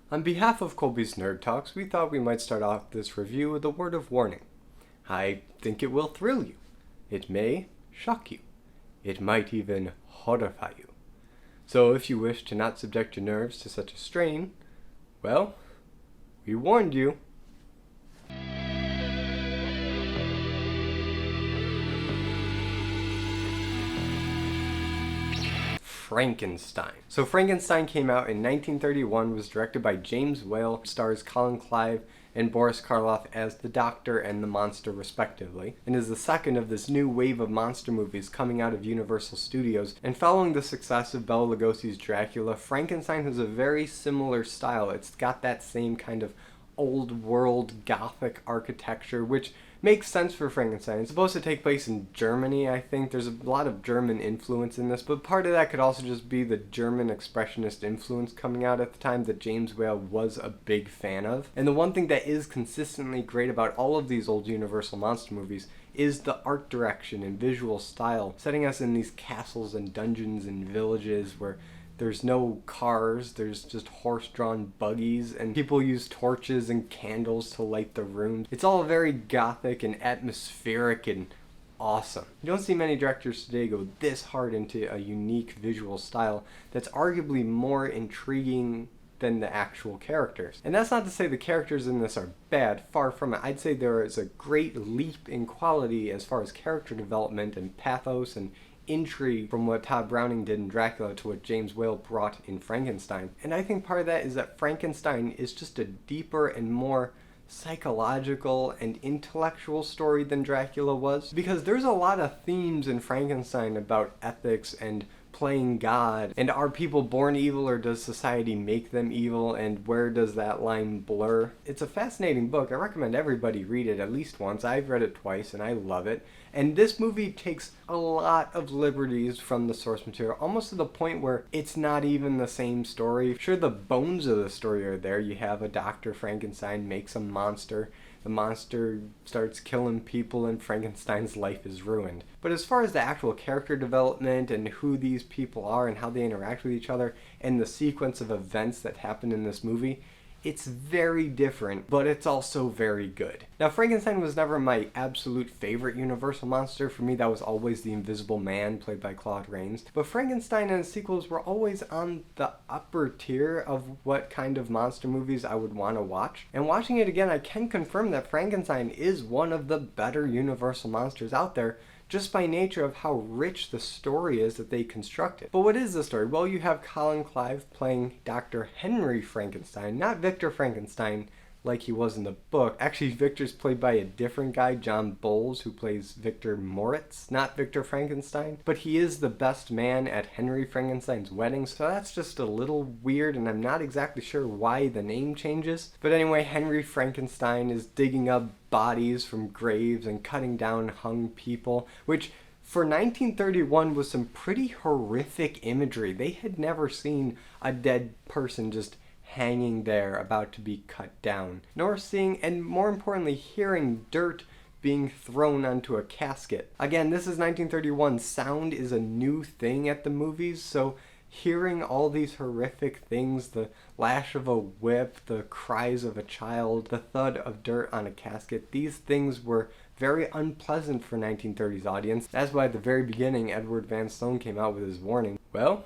On behalf of Colby's Nerd Talks, we thought we might start off this review with a word of warning. I think it will thrill you. It may shock you. It might even horrify you. So if you wish to not subject your nerves to such a strain, well, we warned you. Frankenstein. So Frankenstein came out in 1931, was directed by James Whale, stars Colin Clive and Boris Karloff as the Doctor and the monster respectively, and is the second of this new wave of monster movies coming out of Universal Studios. And following the success of Bela Lugosi's Dracula, Frankenstein has a very similar style. It's got that same kind of old world gothic architecture, which makes sense for Frankenstein. It's supposed to take place in Germany, I think. There's a lot of German influence in this, but part of that could also just be the German expressionist influence coming out at the time that James Whale was a big fan of. And the one thing that is consistently great about all of these old Universal monster movies is the art direction and visual style, setting us in these castles and dungeons and villages where there's no cars, there's just horse-drawn buggies, and people use torches and candles to light the rooms. It's all very gothic and atmospheric and awesome. You don't see many directors today go this hard into a unique visual style that's arguably more intriguing than the actual characters. And that's not to say the characters in this are bad, far from it. I'd say there is a great leap in quality as far as character development and pathos and intrigue from what Todd Browning did in Dracula to what James Whale brought in Frankenstein. And I think part of that is that Frankenstein is just a deeper and more psychological and intellectual story than Dracula was, because there's a lot of themes in Frankenstein about ethics and playing God, and are people born evil or does society make them evil, and where does that line blur? It's a fascinating book. I recommend everybody read it at least once. I've read it twice and I love it. And this movie takes a lot of liberties from the source material, almost to the point where it's not even the same story. Sure, the bones of the story are there. You have a Dr. Frankenstein makes a monster. The monster starts killing people and Frankenstein's life is ruined. But as far as the actual character development and who these people are and how they interact with each other and the sequence of events that happen in this movie, it's very different, but it's also very good. Now, Frankenstein was never my absolute favorite Universal monster. For me, that was always the Invisible Man, played by Claude Rains. But Frankenstein and the sequels were always on the upper tier of what kind of monster movies I would want to watch. And watching it again, I can confirm that Frankenstein is one of the better Universal monsters out there, just by nature of how rich the story is that they constructed. But what is the story? Well, you have Colin Clive playing Dr. Henry Frankenstein, not Victor Frankenstein like he was in the book. Actually, Victor's played by a different guy, John Bowles, who plays Victor Moritz, not Victor Frankenstein. But he is the best man at Henry Frankenstein's wedding, so that's just a little weird, and I'm not exactly sure why the name changes. But anyway, Henry Frankenstein is digging up bodies from graves and cutting down hung people, which for 1931 was some pretty horrific imagery. They had never seen a dead person just hanging there about to be cut down, nor seeing, and more importantly, hearing dirt being thrown onto a casket. Again, this is 1931. Sound is a new thing at the movies, so hearing all these horrific things, the lash of a whip, the cries of a child, the thud of dirt on a casket, these things were very unpleasant for 1930s audience. That's why at the very beginning, Edward Van Stone came out with his warning. Well,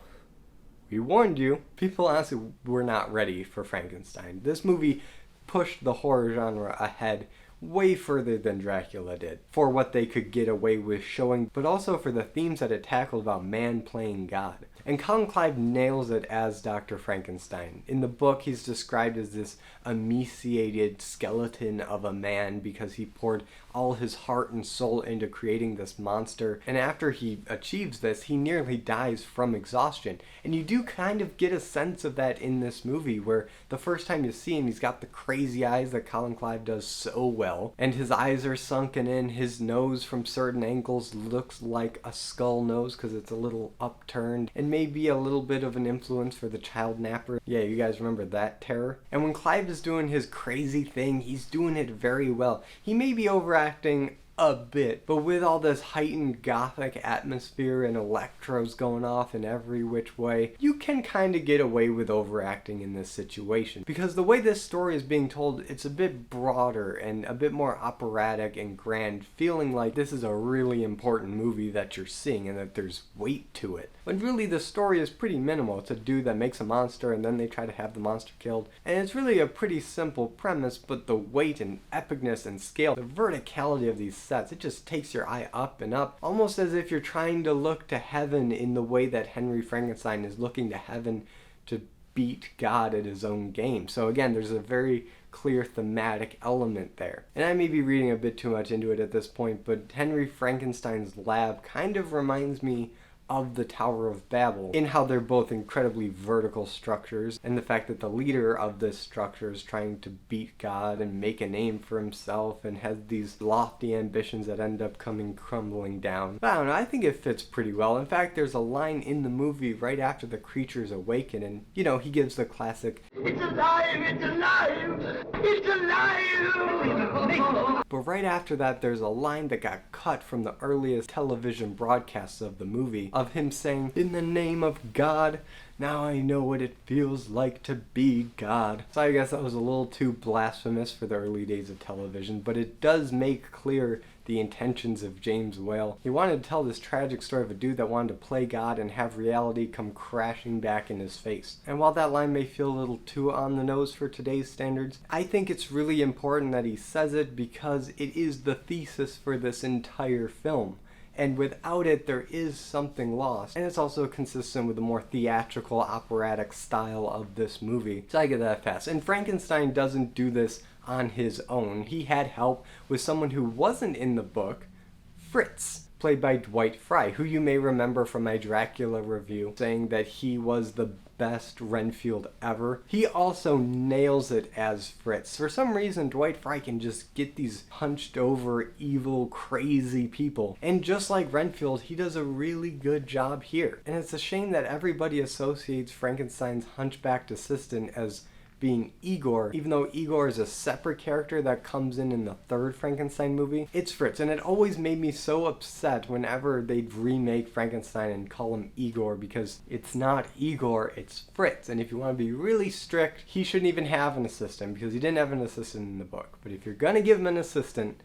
we warned you. People honestly were not ready for Frankenstein. This movie pushed the horror genre ahead way further than Dracula did for what they could get away with showing, but also for the themes that it tackled about man playing God. And Colin Clive nails it as Dr. Frankenstein. In the book, he's described as this emaciated skeleton of a man because he poured all his heart and soul into creating this monster. And after he achieves this, he nearly dies from exhaustion. And you do kind of get a sense of that in this movie, where the first time you see him, he's got the crazy eyes that Colin Clive does so well. And his eyes are sunken in. His nose from certain angles looks like a skull nose because it's a little upturned. And maybe a little bit of an influence for the child napper. Yeah, you guys remember that terror? And when Clive is doing his crazy thing, he's doing it very well. He may be overacting a bit, but with all this heightened gothic atmosphere and electros going off in every which way, you can kind of get away with overacting in this situation. Because the way this story is being told, it's a bit broader and a bit more operatic and grand, feeling like this is a really important movie that you're seeing and that there's weight to it. When really the story is pretty minimal. It's a dude that makes a monster and then they try to have the monster killed. And it's really a pretty simple premise, but the weight and epicness and scale, the verticality of these sets, it just takes your eye up and up, almost as if you're trying to look to heaven in the way that Henry Frankenstein is looking to heaven to beat God at his own game. So again, there's a very clear thematic element there. And I may be reading a bit too much into it at this point, but Henry Frankenstein's lab kind of reminds me of the Tower of Babel, in how they're both incredibly vertical structures, and the fact that the leader of this structure is trying to beat God and make a name for himself and has these lofty ambitions that end up coming crumbling down. But I don't know, I think it fits pretty well. In fact, there's a line in the movie right after the creatures awaken, and he gives the classic, "It's alive, it's alive, it's alive!" But right after that, there's a line that got cut from the earliest television broadcasts of the movie, of him saying, "In the name of God, now I know what it feels like to be God." So I guess that was a little too blasphemous for the early days of television, but it does make clear the intentions of James Whale. He wanted to tell this tragic story of a dude that wanted to play God and have reality come crashing back in his face. And while that line may feel a little too on the nose for today's standards, I think it's really important that he says it because it is the thesis for this entire film. And without it, there is something lost. And it's also consistent with the more theatrical, operatic style of this movie. So I get that fast. And Frankenstein doesn't do this on his own. He had help with someone who wasn't in the book, Fritz, played by Dwight Frye, who you may remember from my Dracula review, saying that he was the best Renfield ever. He also nails it as Fritz. For some reason, Dwight Frye can just get these hunched over, evil, crazy people. And just like Renfield, he does a really good job here. And it's a shame that everybody associates Frankenstein's hunchbacked assistant as being Igor, even though Igor is a separate character that comes in the third Frankenstein movie. It's Fritz, and it always made me so upset whenever they'd remake Frankenstein and call him Igor, because it's not Igor, it's Fritz. And if you want to be really strict, he shouldn't even have an assistant, because he didn't have an assistant in the book. But if you're gonna give him an assistant,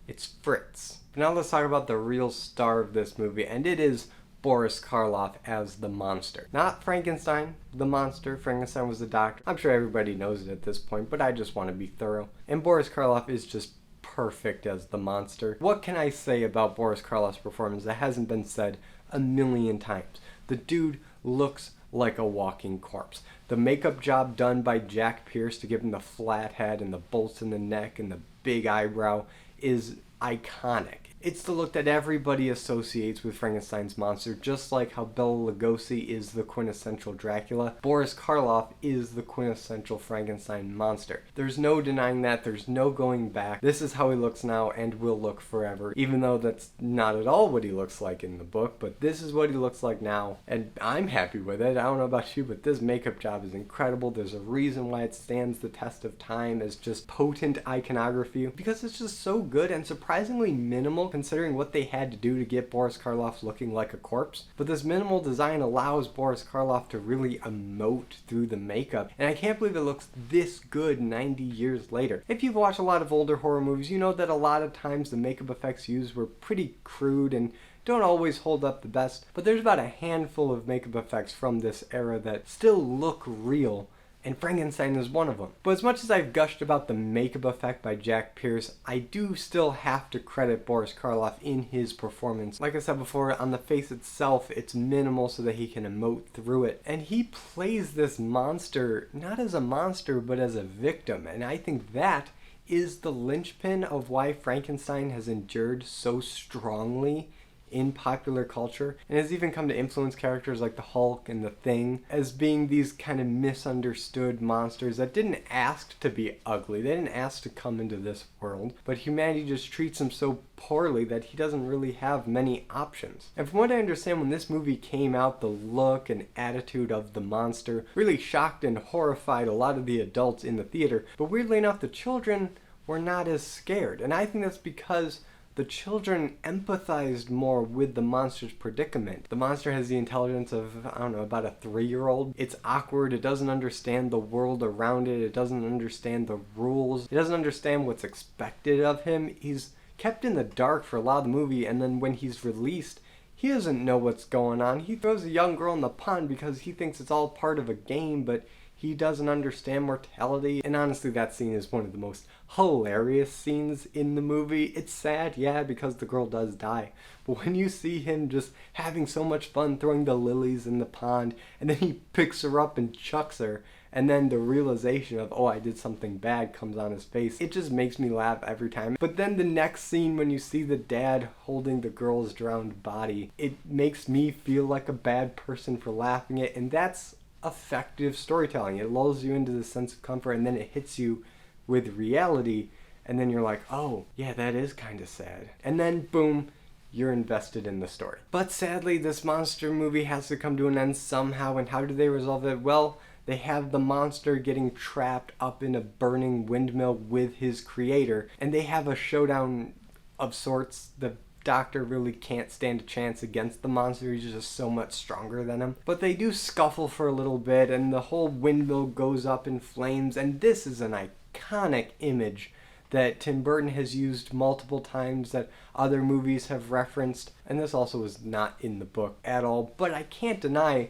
it's Fritz. But now let's talk about the real star of this movie, and it is Boris Karloff as the monster. Not Frankenstein, the monster. Frankenstein was the doctor. I'm sure everybody knows it at this point, but I just want to be thorough. And Boris Karloff is just perfect as the monster. What can I say about Boris Karloff's performance that hasn't been said a million times? The dude looks like a walking corpse. The makeup job done by Jack Pierce to give him the flat head and the bolts in the neck and the big eyebrow is iconic. It's the look that everybody associates with Frankenstein's monster, just like how Bela Lugosi is the quintessential Dracula. Boris Karloff is the quintessential Frankenstein monster. There's no denying that, there's no going back. This is how he looks now and will look forever, even though that's not at all what he looks like in the book, but this is what he looks like now, and I'm happy with it. I don't know about you, but this makeup job is incredible. There's a reason why it stands the test of time as just potent iconography, because it's just so good and surprisingly minimal considering what they had to do to get Boris Karloff looking like a corpse. But this minimal design allows Boris Karloff to really emote through the makeup, and I can't believe it looks this good 90 years later. If you've watched a lot of older horror movies, you know that a lot of times the makeup effects used were pretty crude and don't always hold up the best, but there's about a handful of makeup effects from this era that still look real, and Frankenstein is one of them. But as much as I've gushed about the makeup effect by Jack Pierce, I do still have to credit Boris Karloff in his performance. Like I said before, on the face itself, it's minimal so that he can emote through it. And he plays this monster, not as a monster, but as a victim. And I think that is the linchpin of why Frankenstein has endured so strongly in popular culture, and has even come to influence characters like the Hulk and the Thing as being these kind of misunderstood monsters that didn't ask to be ugly. They didn't ask to come into this world, but humanity just treats him so poorly that he doesn't really have many options. And from what I understand, when this movie came out, the look and attitude of the monster really shocked and horrified a lot of the adults in the theater, but weirdly enough, the children were not as scared. And I think that's because the children empathized more with the monster's predicament. The monster has the intelligence of, I don't know, about a 3-year-old. It's awkward, it doesn't understand the world around it, it doesn't understand the rules, it doesn't understand what's expected of him. He's kept in the dark for a lot of the movie, and then when he's released, he doesn't know what's going on. He throws a young girl in the pond because he thinks it's all part of a game, but he doesn't understand mortality. And honestly, that scene is one of the most hilarious scenes in the movie. It's sad, yeah, because the girl does die. But when you see him just having so much fun throwing the lilies in the pond, and then he picks her up and chucks her, and then the realization of, oh, I did something bad comes on his face, it just makes me laugh every time. But then the next scene when you see the dad holding the girl's drowned body, it makes me feel like a bad person for laughing at, and that's effective storytelling. It lulls you into this sense of comfort, and then it hits you with reality, and then you're like, oh, yeah, that is kind of sad. And then, boom, you're invested in the story. But sadly, this monster movie has to come to an end somehow, and how do they resolve it? Well, they have the monster getting trapped up in a burning windmill with his creator, and they have a showdown of sorts. The Doctor really can't stand a chance against the monster. He's just so much stronger than him. But they do scuffle for a little bit, and the whole windmill goes up in flames, and this is an iconic image that Tim Burton has used multiple times, that other movies have referenced, and this also was not in the book at all, but I can't deny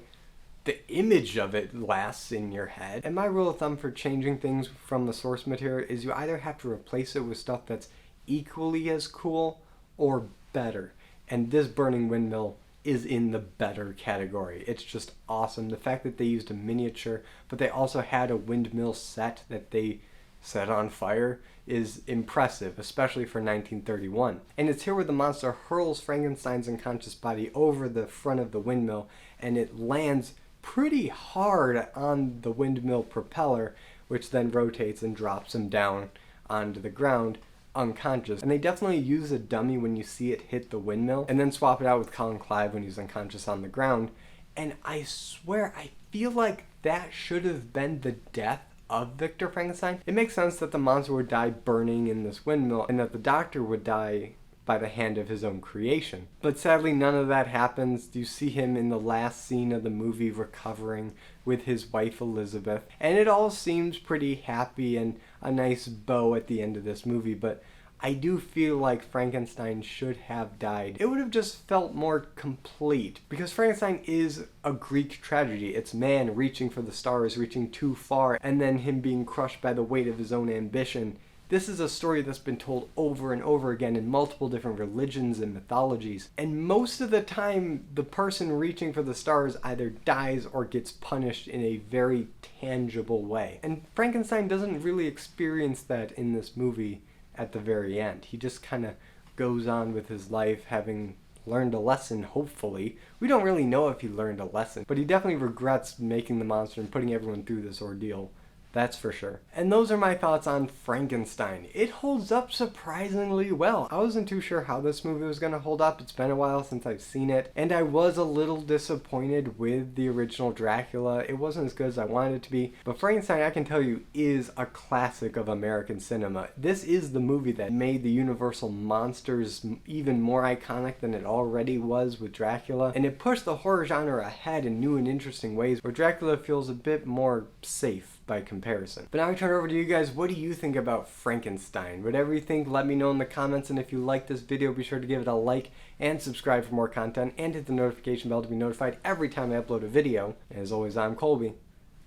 the image of it lasts in your head. And my rule of thumb for changing things from the source material is you either have to replace it with stuff that's equally as cool or better. And this burning windmill is in the better category. It's just awesome. The fact that they used a miniature, but they also had a windmill set that they set on fire is impressive, especially for 1931. And it's here where the monster hurls Frankenstein's unconscious body over the front of the windmill, and it lands pretty hard on the windmill propeller, which then rotates and drops him down onto the ground unconscious. And they definitely use a dummy when you see it hit the windmill, and then swap it out with Colin Clive when he's unconscious on the ground. And I swear, I feel like that should have been the death of Victor Frankenstein. It makes sense that the monster would die burning in this windmill, and that the Doctor would die by the hand of his own creation. But sadly, none of that happens. You see him in the last scene of the movie recovering with his wife Elizabeth, and it all seems pretty happy and a nice bow at the end of this movie, but I do feel like Frankenstein should have died. It would have just felt more complete, because Frankenstein is a Greek tragedy. It's man reaching for the stars, reaching too far, and then him being crushed by the weight of his own ambition. This is a story that's been told over and over again in multiple different religions and mythologies. And most of the time, the person reaching for the stars either dies or gets punished in a very tangible way. And Frankenstein doesn't really experience that in this movie at the very end. He just kind of goes on with his life, having learned a lesson, hopefully. We don't really know if he learned a lesson, but he definitely regrets making the monster and putting everyone through this ordeal. That's for sure. And those are my thoughts on Frankenstein. It holds up surprisingly well. I wasn't too sure how this movie was going to hold up. It's been a while since I've seen it, and I was a little disappointed with the original Dracula. It wasn't as good as I wanted it to be, but Frankenstein, I can tell you, is a classic of American cinema. This is the movie that made the Universal monsters even more iconic than it already was with Dracula, and it pushed the horror genre ahead in new and interesting ways, where Dracula feels a bit more safe by comparison. But now I turn it over to you guys. What do you think about Frankenstein? Whatever you think, let me know in the comments, and if you like this video, be sure to give it a like and subscribe for more content, and hit the notification bell to be notified every time I upload a video. And as always, I'm Colby.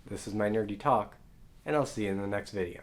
This is my nerdy talk, and I'll see you in the next video.